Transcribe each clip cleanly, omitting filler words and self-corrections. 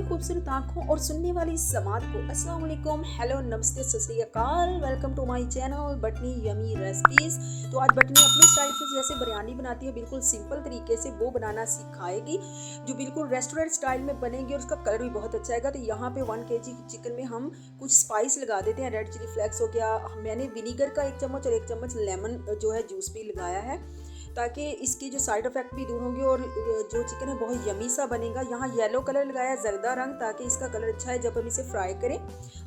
खूबसूरत आंखों और सुनने वाली समात को अस्सलाम वालेकुम, हेलो, नमस्ते, सत श्री अकाल। वेलकम टू माय चैनल बटनी यमी रेसिपीज। तो आज बटनी अपने स्टाइल से जैसे बिरयानी बनाती है बिल्कुल सिंपल तरीके से वो बनाना सिखाएगी जो बिल्कुल रेस्टोरेंट स्टाइल में बनेगी और उसका कलर भी बहुत अच्छा आएगा। तो यहाँ पे 1 kg चिकन में हम कुछ स्पाइस लगा देते हैं। रेड चिली फ्लेक्स हो गया, मैंने विनीगर का 1 चम्मच और 1 चम्मच लेमन जो है जूस भी लगाया है ताकि इसकी जो साइड इफेक्ट भी दूर होंगे और जो चिकन है बहुत यमी सा बनेगा। यहाँ येलो कलर लगाया है, जर्दा रंग, ताकि इसका कलर अच्छा है जब हम इसे फ्राई करें।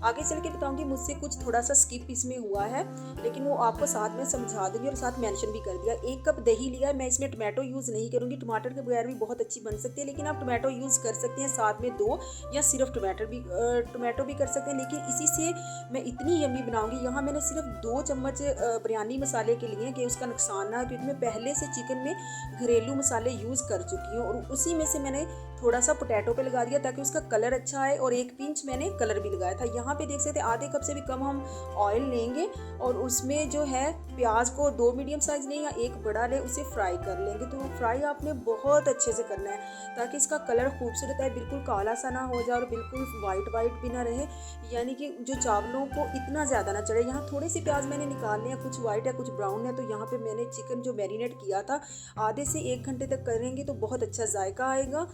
आगे चल के बताऊंगी मुझसे कुछ थोड़ा सा स्किप इसमें हुआ है, लेकिन वो आपको साथ में समझा दूंगी और साथ मेंशन भी कर दिया। 1 कप दही लिया है, मैं इसमें टमाटो यूज़ नहीं करूँगी, टमाटर के बगैर भी बहुत अच्छी बन सकती है, लेकिन आप टमाटो यूज़ कर सकते हैं, साथ में 2 या सिर्फ टमाटो भी कर सकते हैं। लेकिन इसी से मैं इतनी यमी बनाऊंगी। यहाँ मैंने सिर्फ 2 चम्मच बिरयानी मसाले के लिए कि उसका नुकसान ना हो, क्योंकि मैं पहले से चिकन में घरेलू मसाले यूज़ कर चुकी हूँ और उसी में से मैंने थोड़ा सा पोटैटो पे लगा दिया ताकि उसका कलर अच्छा आए, और 1 पिंच मैंने कलर भी लगाया था। यहाँ पे देख सकते हैं आधे कप से भी कम हम ऑयल लेंगे और उसमें जो है प्याज को 2 मीडियम साइज लें या 1 बड़ा लें, उसे फ्राई कर लेंगे। तो फ्राई आपने बहुत अच्छे से करना है ताकि इसका कलर खूबसूरत है, बिल्कुल काला सा ना हो जाए और बिल्कुल वाइट भी ना रहे, यानी कि जो चावलों को इतना ज़्यादा ना चढ़े। यहाँ थोड़े से प्याज मैंने निकालने हैं, कुछ वाइट है कुछ ब्राउन है। तो यहाँ पे मैंने चिकन जो मैरिनेट किया था आधे से 1 घंटे तक करेंगे तो बहुत अच्छा जायका आएगा,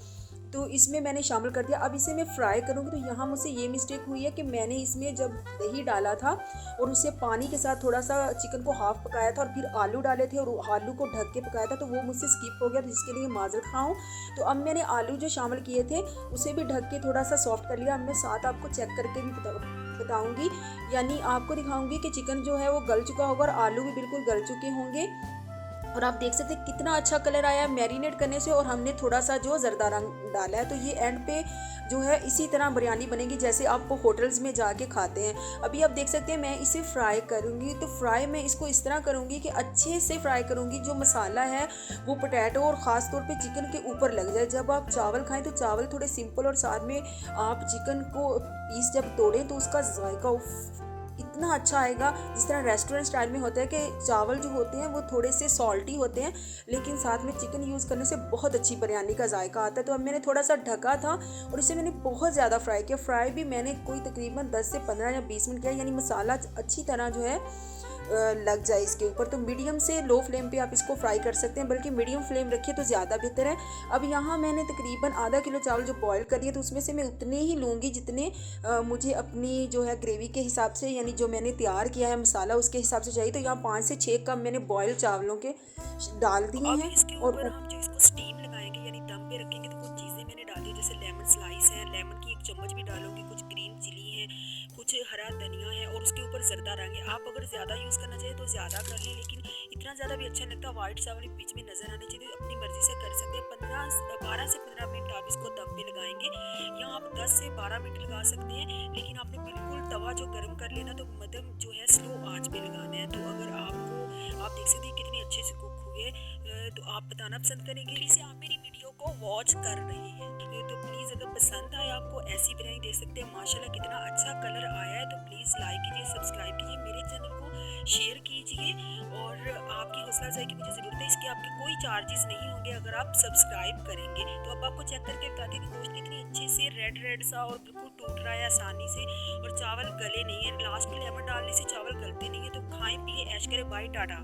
तो इसमें मैंने शामिल कर दिया। अब इसे मैं फ्राई करूँगी। तो यहाँ मुझसे ये मिस्टेक हुई है कि मैंने इसमें जब दही डाला था और उसे पानी के साथ थोड़ा सा चिकन को हाफ पकाया था और फिर आलू डाले थे और आलू को ढक के पकाया था, तो वो मुझसे स्किप हो गया, तो जिसके लिए माजरत खाऊँ। तो अब मैंने आलू जो शामिल किए थे उसे भी ढक के थोड़ा सा सॉफ्ट कर लिया। अब मैं साथ आपको चेक करके भी बताऊँगी, यानी आपको दिखाऊँगी कि चिकन जो है वो गल चुका होगा और आलू भी बिल्कुल गल चुके होंगे। और आप देख सकते हैं कितना अच्छा कलर आया है मैरिनेट करने से, और हमने थोड़ा सा जो जर्दा रंग डाला है। तो ये एंड पे जो है इसी तरह बिरयानी बनेगी जैसे आप होटल्स में जाके खाते हैं। अभी आप देख सकते हैं मैं इसे फ्राई करूँगी। तो फ्राई मैं इसको इस तरह करूँगी कि अच्छे से फ्राई करूँगी, जो मसाला है वो पोटैटो और ख़ास तौर पे चिकन के ऊपर लग जाए। जब आप चावल खाएं तो चावल थोड़े सिंपल और साथ में आप चिकन को पीस जब तोड़ें तो उसका जायका इतना अच्छा आएगा जिस तरह रेस्टोरेंट स्टाइल में होता है कि चावल जो होते हैं वो थोड़े से सॉल्टी होते हैं, लेकिन साथ में चिकन यूज़ करने से बहुत अच्छी बिरयानी का जायका आता है। तो अब मैंने थोड़ा सा ढका था और इसे मैंने बहुत ज़्यादा फ्राई किया। फ्राई भी मैंने कोई तकरीबन 10 से 15 या 20 मिनट किया, यानी मसाला अच्छी तरह जो है लग जाए इसके ऊपर। तो मीडियम से लो फ्लेम पे आप इसको फ्राई कर सकते हैं, बल्कि मीडियम फ्लेम रखिए तो ज़्यादा बेहतर है। अब यहाँ मैंने तकरीबन आधा किलो चावल जो बॉयल कर दिए, तो उसमें से मैं उतने ही लूँगी जितने मुझे अपनी जो है ग्रेवी के हिसाब से, यानी जो मैंने तैयार किया है मसाला उसके हिसाब से चाहिए। तो यहाँ 5 से 6 कप मैंने बॉयल चावलों के डाल दिए हैं। इसके और ऊपर हम जो इसको स्टीम लगाएंगे यानी दम पे रखेंगे, तो कुछ चीज़ें मैंने डाली जैसे लेमन स्लाइस है, लेमन की 1 चम्मच भी डालूंगी, कुछ ग्रीन चिली है, कुछ हरा धनिया है और उसके ऊपर जर्दा रंग है। आप अगर ज़्यादा यूज़ करना चाहें तो ज़्यादा कर लें, लेकिन इतना ज़्यादा भी अच्छा नहीं लगता। वाइट चावल बीच में नज़र आने चाहिए, तो अपनी मर्ज़ी से कर सकते हैं। 12 से 15 मिनट आप इसको दम पे लगाएंगे, या आप 10 से 12 मिनट लगा सकते हैं, लेकिन आपने बिल्कुल तवा जो गर्म कर लेना, तो मध्यम जो है स्लो आंच पे लगाना है। तो अगर आप देख सकते हैं कितनी अच्छे से कुक हुए, तो आप बताना पसंद करेंगे इसे आप मेरी वीडियो को वॉच कर रहे हैं। तो प्लीज़ अगर पसंद आए आपको ऐसी बिरयानी देख सकते हैं। माशाल्लाह कितना अच्छा कलर आया है। तो प्लीज़ लाइक कीजिए, सब्सक्राइब कीजिए, मेरे चैनल को शेयर कीजिए, और आपकी हौसला अफजाई की मुझे ज़रूरत है। इसके आपके कोई चार्जेस नहीं होंगे अगर आप सब्सक्राइब करेंगे। तो अब आपको चेक करके बताते हैं कि गोश्त कितनी अच्छे से रेड सा और बिल्कुल टूट रहा है आसानी से, और चावल गले नहीं है। लास्ट में लेमन डालने से चावल गलते नहीं है। तो खाएं पिए ऐश करें, बाय टाटा।